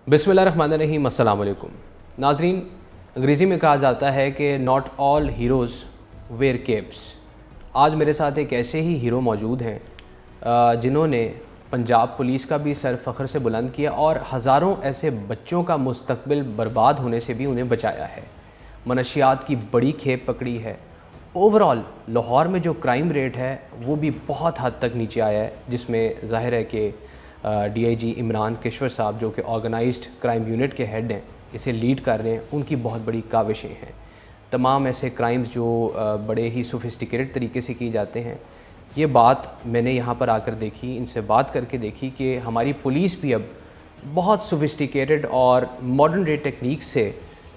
بسم اللہ الرحمن الرحیم. السلام علیکم ناظرین. انگریزی میں کہا جاتا ہے کہ not all heroes where keeps. آج میرے ساتھ ایک ایسے ہی ہیرو موجود ہیں جنہوں نے پنجاب پولیس کا بھی سر فخر سے بلند کیا اور ہزاروں ایسے بچوں کا مستقبل برباد ہونے سے بھی انہیں بچایا ہے. منشیات کی بڑی کھیپ پکڑی ہے. اوورال لاہور میں جو کرائم ریٹ ہے وہ بھی بہت حد تک نیچے آیا ہے، جس میں ظاہر ہے کہ ڈی آئی جی عمران کشور صاحب جو کہ آرگنائزڈ کرائم یونٹ کے ہیڈ ہیں، اسے لیڈ کر رہے ہیں، ان کی بہت بڑی کاوشیں ہیں. تمام ایسے کرائمز جو بڑے ہی سوفسٹیکیٹڈ طریقے سے کی جاتے ہیں، یہ بات میں نے یہاں پر آ کر دیکھی، ان سے بات کر کے دیکھی کہ ہماری پولیس بھی اب بہت سوفسٹیکیٹڈ اور ماڈرن ڈے ٹیکنیک سے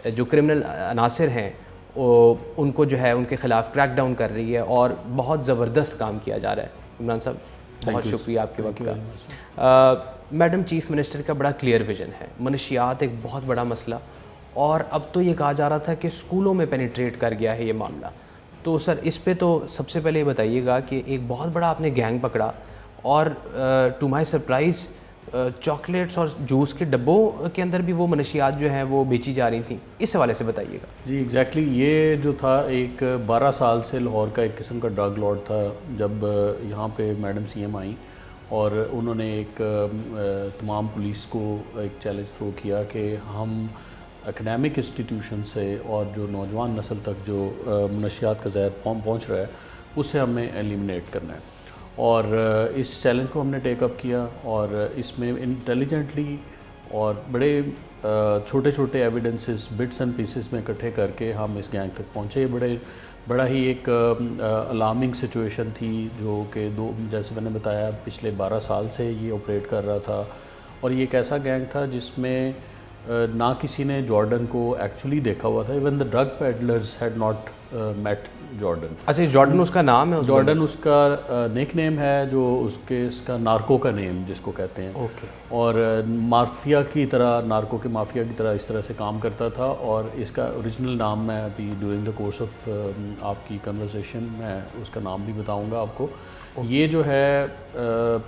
جو کرمنل عناصر ہیں ان کو جو ہے ان کے خلاف کریک ڈاؤن کر رہی ہے اور بہت زبردست کام کیا جا رہا ہے. عمران صاحب بہت شکریہ آپ کے وقت کا. میڈم چیف منسٹر کا بڑا کلیئر ویژن ہے. منشیات ایک بہت بڑا مسئلہ، اور اب تو یہ کہا جا رہا تھا کہ اسکولوں میں پینیٹریٹ کر گیا ہے یہ معاملہ. تو سر اس پہ تو سب سے پہلے یہ بتائیے گا کہ ایک بہت بڑا آپ نے گینگ پکڑا اور ٹو مائی سرپرائز چاکلیٹس اور جوس کے ڈبوں کے اندر بھی وہ منشیات جو ہیں وہ بیچی جا رہی تھیں. اس حوالے سے بتائیے گا. جی ایگزیکٹلی یہ جو تھا ایک 12 سال سے لاہور کا ایک قسم کا ڈرگ لارڈ تھا. جب یہاں پہ میڈم سی ایم آئیں اور انہوں نے ایک تمام پولیس کو ایک چیلنج تھرو کیا کہ ہم اکیڈیمک انسٹیٹیوشن سے اور جو نوجوان نسل تک جو منشیات کا زہر پہنچ رہا ہے اسے ہمیں ایلیمنیٹ کرنا ہے. اور اس چیلنج کو ہم نے ٹیک اپ کیا اور اس میں انٹیلیجنٹلی اور بڑے چھوٹے چھوٹے ایویڈنسز بٹس اینڈ پیسز میں اکٹھے کر کے ہم اس گینگ تک پہنچے. بڑا ہی ایک الارمنگ سچویشن تھی جو کہ جیسے میں نے بتایا پچھلے 12 سال سے یہ آپریٹ کر رہا تھا. اور یہ ایک ایسا گینگ تھا جس میں نہ کسی نے جارڈن کو ایکچولی دیکھا ہوا تھا. Even the drug peddlers had not met Jordan. اچھا جارڈن اس کا نام ہے؟ جارڈن اس کا نیک نیم ہے، جو اس کا نارکو کا نیم جس کو کہتے ہیں. اوکے. اور مافیا کی طرح، نارکو کے مافیا کی طرح اس طرح سے کام کرتا تھا. اور اس کا اوریجنل نام میں ابھی ڈیورنگ دا کورس آف آپ کی کنورسیشن میں اس کا نام بھی بتاؤں گا آپ کو. یہ جو ہے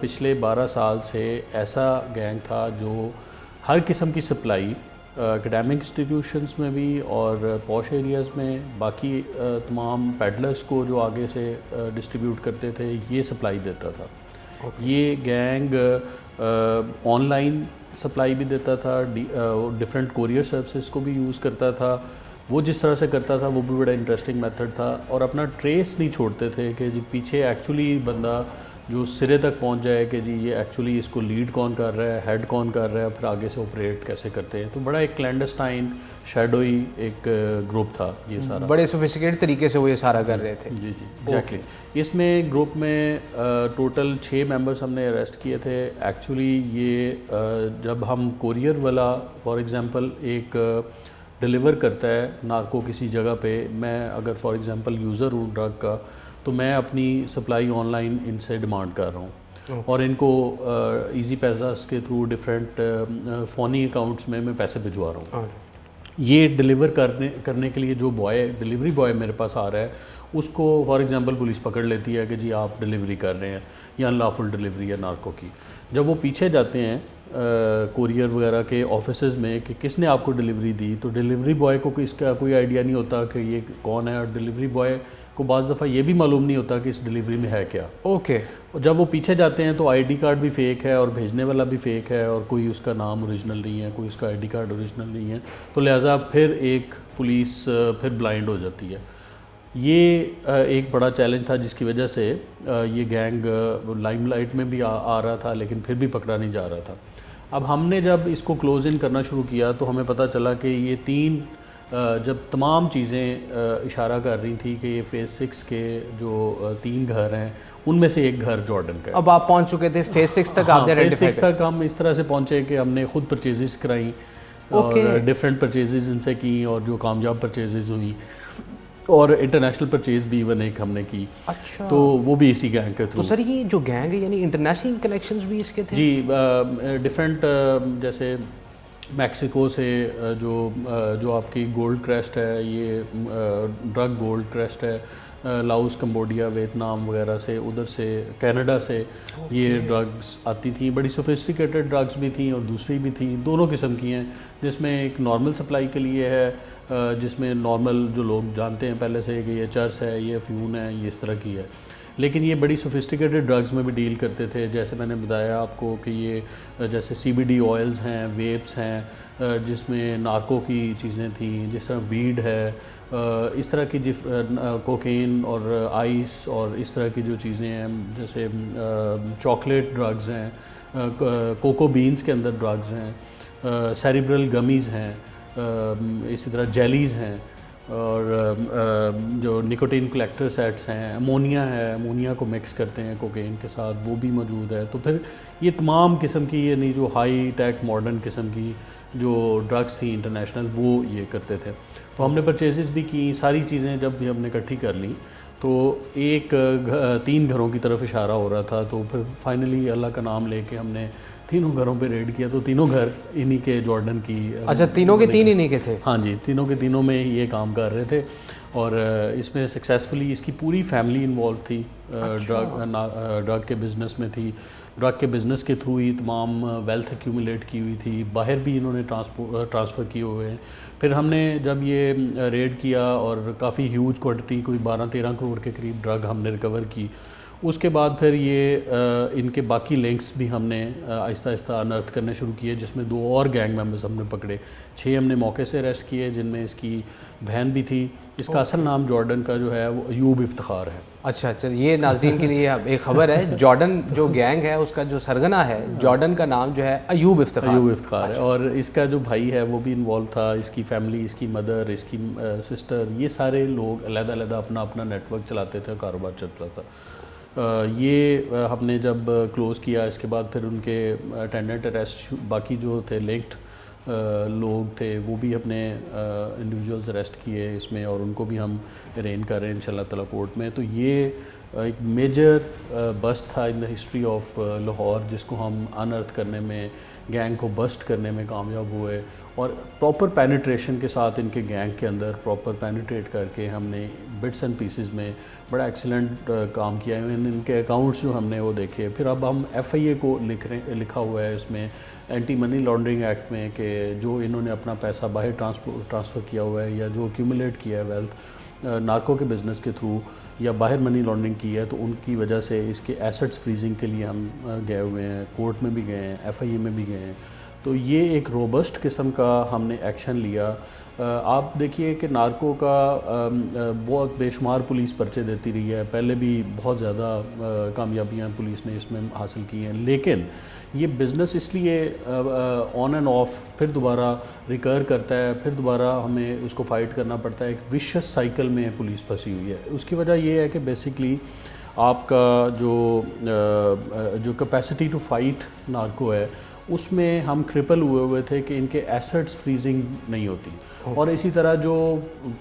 پچھلے 12 سال سے ایسا گینگ تھا جو ہر قسم کی سپلائی اکیڈیمک انسٹیٹیوشنس میں بھی اور پوش ایریاز میں باقی تمام پیڈلرز کو جو آگے سے ڈسٹریبیوٹ کرتے تھے یہ سپلائی دیتا تھا. یہ گینگ آن لائن سپلائی بھی دیتا تھا، ڈیفرنٹ کوریئر سروسز کو بھی یوز کرتا تھا. وہ جس طرح سے کرتا تھا وہ بھی بڑا انٹرسٹنگ میتھڈ تھا اور اپنا ٹریس نہیں چھوڑتے تھے کہ جی پیچھے ایکچولی بندہ جو سرے تک پہنچ جائے کہ جی یہ ایکچولی اس کو لیڈ کون کر رہا ہے، ہیڈ کون کر رہا ہے، پھر آگے سے آپریٹ کیسے کرتے ہیں. تو بڑا ایک کلینڈسٹائن شیڈوئی ایک گروپ تھا یہ سارا. بڑے سوفسٹیکیٹڈ طریقے سے وہ یہ سارا کر رہے تھے. جی ایگزیکٹلی. اس میں گروپ میں ٹوٹل 6 ممبرس ہم نے اریسٹ کیے تھے. ایکچولی یہ جب ہم کوریئر والا فار ایگزامپل ایک ڈیلیور کرتا ہے نارکو کسی جگہ پہ، میں اگر فار ایگزامپل یوزر ہوں ڈرگ کا تو میں اپنی سپلائی آن لائن ان سے ڈیمانڈ کر رہا ہوں اور ان کو ایزی پیساز کے تھرو ڈفرینٹ فونی اکاؤنٹس میں پیسے بھجوا رہا ہوں. یہ ڈیلیور کرنے کے لیے جو ڈیلیوری بوائے میرے پاس آ رہا ہے اس کو فار ایگزامپل پولیس پکڑ لیتی ہے کہ جی آپ ڈیلیوری کر رہے ہیں یا انلافل ڈیلیوری ہے نارکو کی. جب وہ پیچھے جاتے ہیں کوریئر وغیرہ کے آفیسز میں کہ کس نے آپ کو ڈیلیوری دی، تو ڈیلیوری بوائے کو اس کا کوئی آئیڈیا نہیں ہوتا کہ یہ کون ہے. اور ڈیلیوری بوائے کو بعض دفعہ یہ بھی معلوم نہیں ہوتا کہ اس ڈیلیوری میں ہے کیا. اوکے. جب وہ پیچھے جاتے ہیں تو آئی ڈی کارڈ بھی فیک ہے اور بھیجنے والا بھی فیک ہے اور کوئی اس کا نام اوریجنل نہیں ہے، کوئی اس کا آئی ڈی کارڈ اوریجنل نہیں ہے. تو لہٰذا پھر ایک پولیس پھر بلائنڈ ہو جاتی ہے. یہ ایک بڑا چیلنج تھا جس کی وجہ سے یہ گینگ لائم لائٹ میں بھی آ رہا تھا لیکن پھر بھی پکڑا نہیں جا رہا تھا. اب ہم نے جب اس کو کلوز ان کرنا شروع کیا تو ہمیں پتہ چلا کہ یہ جب تمام چیزیں اشارہ کر رہی تھی کہ یہ فیز 6 کے جو 3 گھر ہیں ان میں سے ایک گھر جارڈن کا ہے. اب آپ پہنچ چکے تھے فیز 6 تک؟ آپ نے فیز 6 تک ہم اس طرح سے پہنچے کہ ہم نے خود پرچیزز کرائیں اور ڈفرینٹ پرچیزز ان سے کی اور جو کامیاب پرچیزز ہوئی اور انٹرنیشنل پرچیز بھی ایون ایک ہم نے کی. اچھا. تو وہ بھی اسی گینگ کے تھرو. تو سر یہ جو گینگ ہے یعنی انٹرنیشنل کنیکشنز بھی اس کے تھے؟ جی ڈفرینٹ جیسے میکسیکو سے جو آپ کی گولڈ کریسٹ ہے، یہ ڈرگ گولڈ کریسٹ ہے. لاؤس، کمبوڈیا، ویتنام وغیرہ سے، ادھر سے کینیڈا سے یہ ڈرگس آتی تھیں. بڑی سوفسٹیکیٹڈ ڈرگس بھی تھیں اور دوسری بھی تھیں، دونوں قسم کی ہیں، جس میں ایک نارمل سپلائی کے لیے ہے، جس میں نارمل جو لوگ جانتے ہیں پہلے سے کہ یہ چرس ہے، یہ افیون ہے، یہ اس طرح کی ہے. لیکن یہ بڑی سوفسٹیکیٹڈ ڈرگس میں بھی ڈیل کرتے تھے، جیسے میں نے بتایا آپ کو کہ یہ جیسے CBD آئلز ہیں، ویپس ہیں، جس میں نارکو کی چیزیں تھیں، جس طرح ویڈ ہے، اس طرح کی کوکین اور آئس اور اس طرح کی جو چیزیں ہیں، جیسے چاکلیٹ ڈرگز ہیں، کوکو بینز کے اندر ڈرگز ہیں، سیریبرل گمیز ہیں، اسی طرح جیلیز ہیں، اور جو نکوٹین کلیکٹر سیٹس ہیں، امونیا ہے، امونیا کو مکس کرتے ہیں کوکین کے ساتھ، وہ بھی موجود ہے. تو پھر یہ تمام قسم کی یعنی جو ہائی ٹیک ماڈرن قسم کی جو ڈرگس تھیں انٹرنیشنل، وہ یہ کرتے تھے. تو ہم نے پرچیزز بھی کی، ساری چیزیں جب بھی ہم نے اکٹھی کر لیں تو ایک 3 گھروں کی طرف اشارہ ہو رہا تھا. تو پھر فائنلی اللہ کا نام لے کے ہم نے 3 گھروں پہ ریڈ کیا. تو 3 گھر انہی کے جارڈن کی. اچھا، تینوں کے 3 انہی کے تھے؟ ہاں جی، تینوں کے تینوں میں یہ کام کر رہے تھے، اور اس میں سکسیزفلی اس کی پوری فیملی انوالو تھی. ڈرگ کے بزنس میں تھی، ڈرگ کے بزنس کے تھرو ہی تمام ویلتھ ایکیومولیٹ کی ہوئی تھی، باہر بھی انہوں نے ٹرانسفر کیے ہوئے ہیں. پھر ہم نے جب یہ ریڈ کیا اور کافی ہیوج کوانٹٹی، کوئی 12-13 کروڑ کے قریب ڈرگ ہم نے ریکور کی. اس کے بعد پھر یہ ان کے باقی لنکس بھی ہم نے آہستہ آہستہ انرتھ کرنے شروع کیے، جس میں 2 اور گینگ ممبرز ہم نے پکڑے. 6 ہم نے موقع سے اریسٹ کیے، جن میں اس کی بہن بھی تھی. اس کا اصل نام جارڈن کا جو ہے وہ ایوب افتخار ہے. اچھا، یہ ناظرین کے لیے ایک خبر ہے، جارڈن جو گینگ ہے اس کا جو سرگنا ہے، جارڈن کا نام جو ہے ایوب افتخار ہے. اور اس کا جو بھائی ہے وہ بھی انوالو تھا، اس کی فیملی، اس کی مدر، اس کی سسٹر، یہ سارے لوگ علیحدہ علیحدہ اپنا اپنا نیٹ ورک چلاتے تھے، کاروبار چلتا تھا. یہ ہم نے جب کلوز کیا، اس کے بعد پھر ان کے اٹینڈنٹ اریسٹ، باقی جو تھے لنکڈ لوگ تھے وہ بھی اپنے انڈیویجولز اریسٹ کیے اس میں، اور ان کو بھی ہم ارینج کر رہے ہیں انشاءاللہ تعالیٰ کورٹ میں. تو یہ ایک میجر بسٹ تھا ان دا ہسٹری آف لاہور، جس کو ہم انرتھ کرنے میں، گینگ کو بسٹ کرنے میں کامیاب ہوئے، اور پراپر پینیٹریشن کے ساتھ ان کے گینگ کے اندر پراپر پینیٹریٹ کر کے ہم نے بٹس اینڈ پیسز میں بڑا ایکسیلنٹ کام کیا ہے. ان کے اکاؤنٹس جو ہم نے وہ دیکھے. پھر اب ہم FIA کو لکھا ہوا ہے اس میں اینٹی منی لانڈرنگ ایکٹ میں، کہ جو انہوں نے اپنا پیسہ باہر ٹرانسفر کیا ہوا ہے، یا جو ایکیومولیٹ کیا ہے ویلتھ نارکو کے بزنس کے تھرو، یا باہر منی لانڈرنگ کی ہے، تو ان کی وجہ سے اس کے ایسٹس فریزنگ کے لیے ہم گئے ہوئے ہیں، کورٹ میں بھی گئے ہیں، FIA میں بھی گئے ہیں. تو یہ ایک روبسٹ قسم کا ہم نے ایکشن لیا. آپ دیکھیے کہ نارکو کا بہت بے شمار پولیس پرچے دیتی رہی ہے، پہلے بھی بہت زیادہ کامیابیاں پولیس نے اس میں حاصل کی ہیں، لیکن یہ بزنس اس لیے آن اینڈ آف پھر دوبارہ ریکر کرتا ہے، پھر دوبارہ ہمیں اس کو فائٹ کرنا پڑتا ہے. ایک ویشس سائیکل میں پولیس پھنسی ہوئی ہے. اس کی وجہ یہ ہے کہ بیسکلی آپ کا جو کیپیسٹی ٹو فائٹ نارکو ہے، اس میں ہم کرپل ہوئے تھے کہ ان کے ایسٹس فریزنگ نہیں ہوتی. اور اسی طرح جو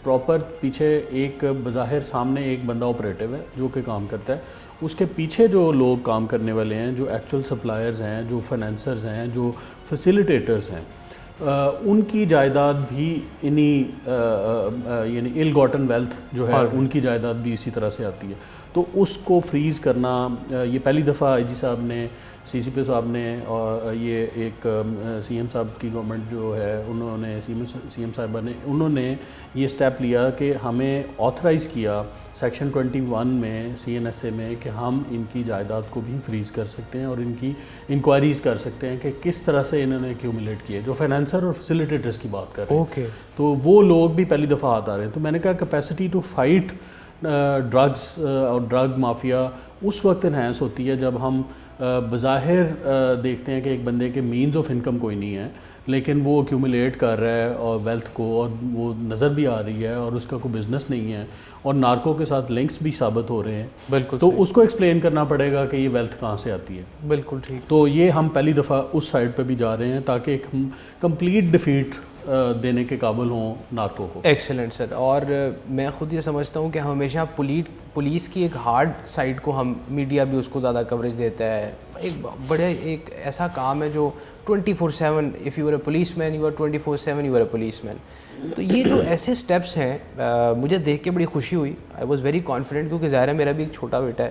پراپر پیچھے ایک بظاہر سامنے ایک بندہ آپریٹو ہے جو کہ کام کرتا ہے، اس کے پیچھے جو لوگ کام کرنے والے ہیں، جو ایکچوئل سپلائرز ہیں، جو فائنینسرز ہیں، جو فیسیلیٹیٹرز ہیں، ان کی جائیداد بھی یعنی ایل گاٹن ویلتھ جو ہے ان کی جائیداد بھی اسی طرح سے آتی ہے. تو اس کو فریز کرنا، یہ پہلی دفعہ IG صاحب نے، CCP صاحب نے، اور یہ ایک CM صاحب کی گورنمنٹ جو ہے انہوں نے، CM صاحبہ نے، انہوں نے یہ سٹیپ لیا کہ ہمیں آتھرائز کیا سیکشن 21 میں CNSA میں کہ ہم ان کی جائیداد کو بھی فریز کر سکتے ہیں اور ان کی انکوائریز کر سکتے ہیں کہ کس طرح سے انہوں نے ایکیومولیٹ کیے. جو فائنینسر اور فیسیلیٹیٹرز کی بات کر رہے ہیں، تو وہ لوگ بھی پہلی دفعہ ہاتھ آ رہے ہیں. تو میں نے کہا کیپیسٹی ٹو فائٹ ڈرگس اور ڈرگ مافیا اس وقت انہینس ہوتی ہے جب ہم بظاہر دیکھتے ہیں کہ ایک بندے کے مینز آف انکم کوئی نہیں ہے، لیکن وہ ایکیومولیٹ کر رہا ہے اور ویلتھ کو، اور وہ نظر بھی آ رہی ہے، اور اس کا کوئی بزنس نہیں ہے، اور نارکو کے ساتھ لنکس بھی ثابت ہو رہے ہیں. بالکل. تو اس کو ایکسپلین کرنا پڑے گا کہ یہ ویلتھ کہاں سے آتی ہے. بالکل ٹھیک. تو یہ ہم پہلی دفعہ اس سائڈ پہ بھی جا رہے ہیں تاکہ ایک کمپلیٹ ڈیفیٹ دینے کے قابل ہوں نارکو کو. ایکسلنٹ سر. اور میں خود یہ سمجھتا ہوں کہ ہمیشہ پولیس کی ایک ہارڈ سائڈ کو ہم، میڈیا بھی اس کو زیادہ کوریج دیتا ہے. ایک ایسا کام ہے جو 24/7 if you are a policeman you are 24/7 you are a policeman. تو یہ جو ایسے اسٹیپس ہیں مجھے دیکھ کے بڑی خوشی ہوئی. آئی واز ویری کانفیڈنٹ کیونکہ ظاہر ہے میرا بھی ایک چھوٹا بیٹا ہے,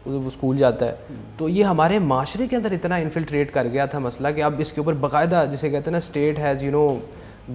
وہ اسکول جاتا ہے, تو یہ ہمارے معاشرے کے اندر اتنا انفلٹریٹ کر گیا تھا مسئلہ کہ اب اس کے اوپر باقاعدہ جسے کہتے ہیں نا state has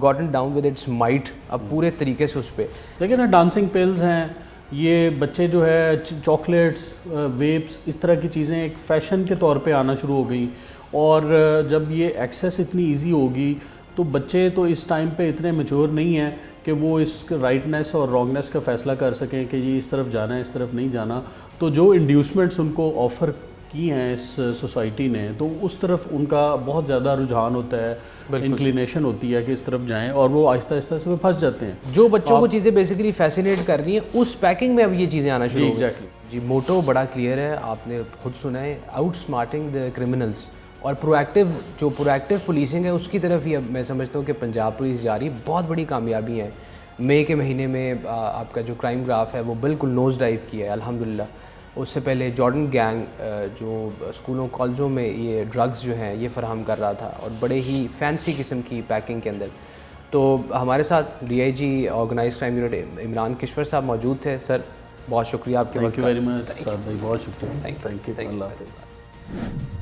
gotten down with its might, اب پورے طریقے سے اس پہ. لیکن نا ڈانسنگ پلز ہیں, یہ بچے جو ہے چاکلیٹس, ویپس, اس طرح کی چیزیں ایک فیشن کے طور پہ آنا شروع ہو گئیں, اور جب یہ ایکسیس اتنی ایزی ہوگی تو بچے تو اس ٹائم پہ اتنے میچور نہیں ہیں کہ وہ اس رائٹنیس اور رانگنیس کا فیصلہ کر سکیں کہ یہ اس طرف جانا ہے اس طرف نہیں جانا. تو جو انڈیوسمنٹس ان کو آفر کی ہیں اس سوسائٹی نے, تو اس طرف ان کا بہت زیادہ رجحان ہوتا ہے, انکلینیشن ہوتی ہے کہ اس طرف جائیں, اور وہ آہستہ آہستہ اس میں پھنس جاتے ہیں. جو بچوں کو چیزیں بیسیکلی فیسینیٹ کر رہی ہیں اس پیکنگ میں اب یہ چیزیں آنا شروع ہو گئی. جی موٹو بڑا کلیئر ہے, آپ نے خود سنا ہے, آؤٹ اسمارٹنگ دا کرمنلس, اور پرویکٹیو پولیسنگ ہے اس کی طرف ہی اب میں سمجھتا ہوں کہ پنجاب پولیس جا رہی ہے. بہت بڑی کامیابی ہیں. مئی کے مہینے میں آپ کا جو کرائم گراف ہے وہ بالکل نوز ڈائیو کیا ہے الحمدللہ. اس سے پہلے جارڈن گینگ جو اسکولوں کالجوں میں یہ ڈرگز جو ہیں یہ فراہم کر رہا تھا, اور بڑے ہی فینسی قسم کی پیکنگ کے اندر. تو ہمارے ساتھ D I G organise crime unit Imran Kishwar Sahib موجود تھے. سر بہت شکریہ آپ کے وقت کا. تھینک یو ویری مچ, بہت شکریہ. Thank you. اللہ حافظ.